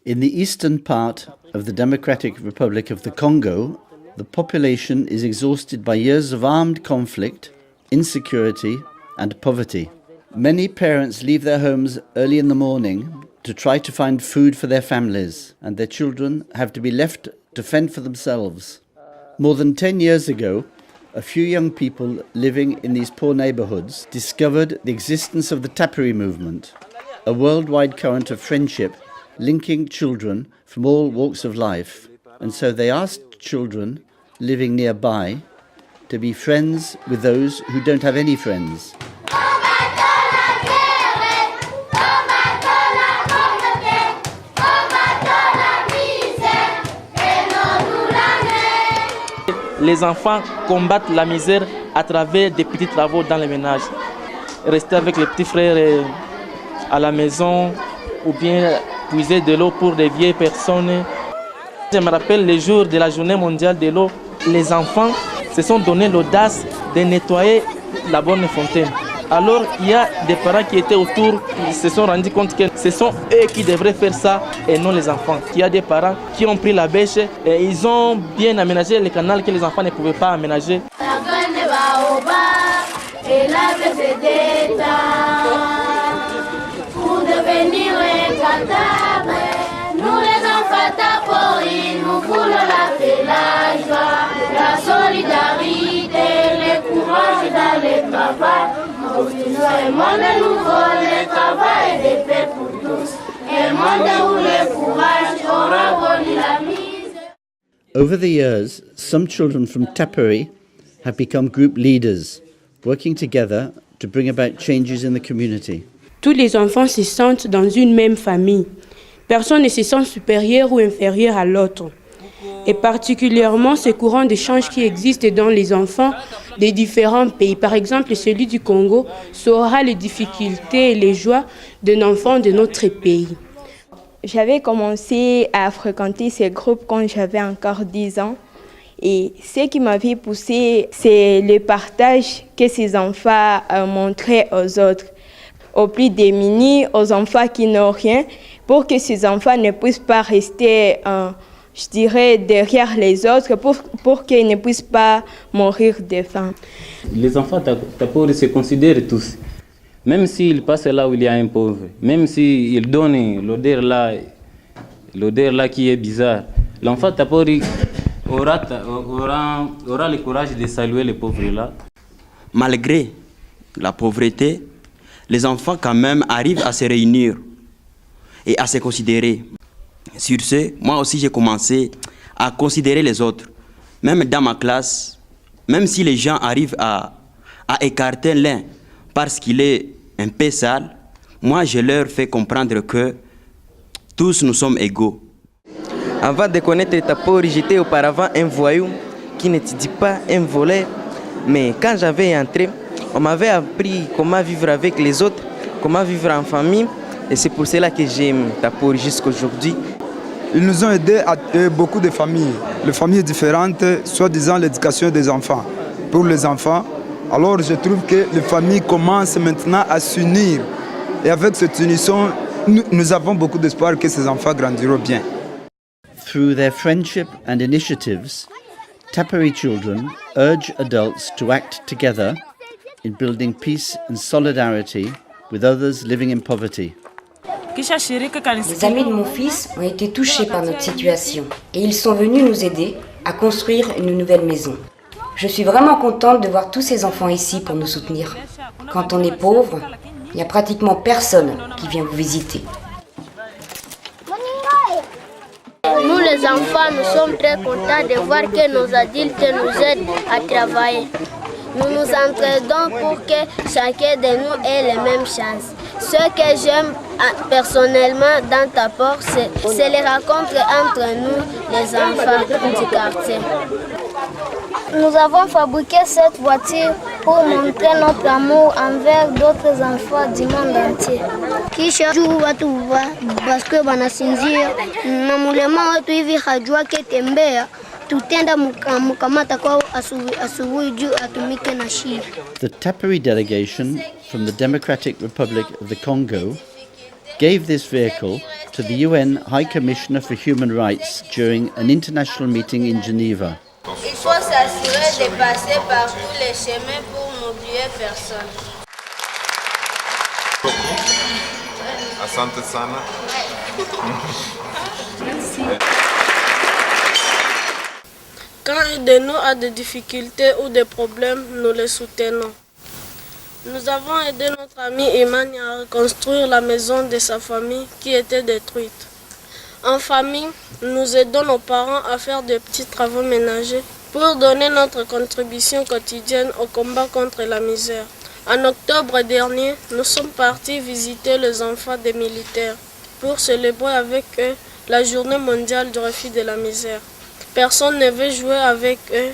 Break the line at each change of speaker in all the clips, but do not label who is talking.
In the eastern part of the Democratic Republic of the Congo, the population is exhausted by years of armed conflict, insecurity, and poverty. Many parents leave their homes early in the morning to try to find food for their families, and their children have to be left to fend for themselves. More than 10 years ago, a few young people living in these poor neighborhoods discovered the existence of the Taperi movement, a worldwide current of friendship linking children from all walks of life. And so they asked children living nearby to be friends with those who don't have any friends.
Les enfants combattent la misère à travers des petits travaux dans les ménages. Rester avec les petits frères à la maison ou bien puiser de l'eau pour des vieilles personnes. Je me rappelle le jour de la journée mondiale de l'eau, les enfants se sont donné l'audace de nettoyer la bonne fontaine. Alors il y a des parents qui étaient autour, qui se sont rendus compte que ce sont eux qui devraient faire ça et non les enfants. Il y a des parents qui ont pris la bêche et ils ont bien aménagé les canaux que les enfants ne pouvaient pas aménager.
Pour devenir incantables, nous les enfants Tapori, nous voulons la paix, la joie, la solidarité, le courage dans le travail. Construisons un monde nouveau, le travail de paix pour tous. Un monde où le courage aura aboli la misère.
Over the years, some children from Taperi have become group leaders, working together to bring about changes in the community.
Tous les enfants se sentent dans une même famille. Personne ne se sent supérieur ou inférieur à l'autre. Et particulièrement ce courant d'échange qui existe dans les enfants des différents pays. Par exemple, celui du Congo saura les difficultés et les joies d'un enfant de notre pays.
J'avais commencé à fréquenter ces groupes quand j'avais encore 10 ans. Et ce qui m'avait poussé, c'est le partage que ces enfants montraient aux autres, aux plus démunis, aux enfants qui n'ont rien, pour que ces enfants ne puissent pas rester, je dirais, derrière les autres, pour qu'ils ne puissent pas mourir de faim.
Les enfants Tapori se considèrent tous, même s'ils passent là où il y a un pauvre, même s'ils donnent l'odeur là qui est bizarre, l'enfant Tapori aura le courage de saluer les pauvres là.
Malgré la pauvreté, les enfants quand même arrivent à se réunir et à se considérer. Sur ce, moi aussi j'ai commencé à considérer les autres. Même dans ma classe, même si les gens arrivent à écarter l'un parce qu'il est un peu sale, moi je leur fais comprendre que tous nous sommes égaux.
Avant de connaître Tapori, j'étais auparavant un voyou qui n'étudie pas, un voleur. Mais quand j'avais entré, on m'avait appris comment vivre avec les autres, comment vivre en famille. Et c'est pour cela que j'aime Tapori jusqu'aujourd'hui.
Ils nous ont aidés à beaucoup de familles. Les familles différentes, soi-disant l'éducation des enfants. Pour les enfants, alors je trouve que les familles commencent maintenant à s'unir. Et avec cette unisson, nous avons beaucoup d'espoir que ces enfants grandiront bien.
Through their friendship and initiatives, Taperi children urge adults to act together in building peace and solidarity with others living in poverty.
Les amis de mon fils ont été touchés par notre situation et ils sont venus nous aider à construire une nouvelle maison. Je suis vraiment contente de voir tous ces enfants ici pour nous soutenir. Quand on est pauvre, il n'y a pratiquement personne qui vient vous visiter.
Nous les enfants, nous sommes très contents de voir que nos adultes nous aident à travailler. Nous nous entraidons pour que chacun de nous ait les mêmes chances. Ce que j'aime personnellement dans Tapori, c'est les rencontres entre nous, les enfants du quartier. Nous avons fabriqué cette voiture pour montrer notre amour envers d'autres enfants du monde entier. Kisha juu watu basikwe banasinzia na mulema watu hivi hajua ketembea tutenda mkamata kwa asubuhi juu atumike na shida.
The Taperi delegation from the Democratic Republic of the Congo gave this vehicle to the UN High Commissioner for Human Rights during an international meeting in Geneva.
Il faut s'assurer de passer par tous les chemins pour n'oublier personne.
Asante sana.
Quand un de nous a des difficultés ou des problèmes, nous les soutenons. Nous avons aidé notre ami Imani à reconstruire la maison de sa famille qui était détruite. En famille, nous aidons nos parents à faire de petits travaux ménagers pour donner notre contribution quotidienne au combat contre la misère. En octobre dernier, nous sommes partis visiter les enfants des militaires pour célébrer avec eux la journée mondiale du refus de la misère. Personne ne veut jouer avec eux.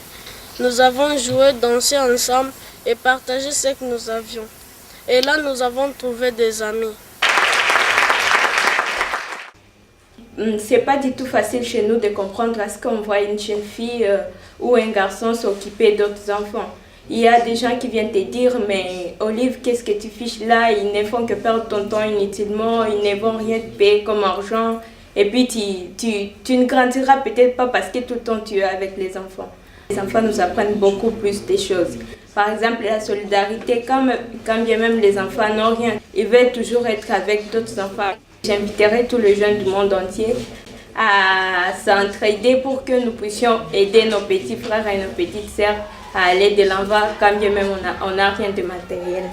Nous avons joué, dansé ensemble et partagé ce que nous avions. Et là, nous avons trouvé des amis.
C'est pas du tout facile chez nous de comprendre à ce qu'on voit une jeune fille ou un garçon s'occuper d'autres enfants. Il y a des gens qui viennent te dire, mais Olive, qu'est-ce que tu fiches là? Ils ne font que perdre ton temps inutilement, ils ne vont rien te payer comme argent. Et puis tu ne grandiras peut-être pas parce que tout le temps tu es avec les enfants. Les enfants nous apprennent beaucoup plus de choses. Par exemple, la solidarité, quand bien même les enfants n'ont rien, ils veulent toujours être avec d'autres enfants. J'inviterai tous les jeunes du monde entier à s'entraider pour que nous puissions aider nos petits frères et nos petites sœurs à aller de l'avant quand bien même on n'a rien de matériel.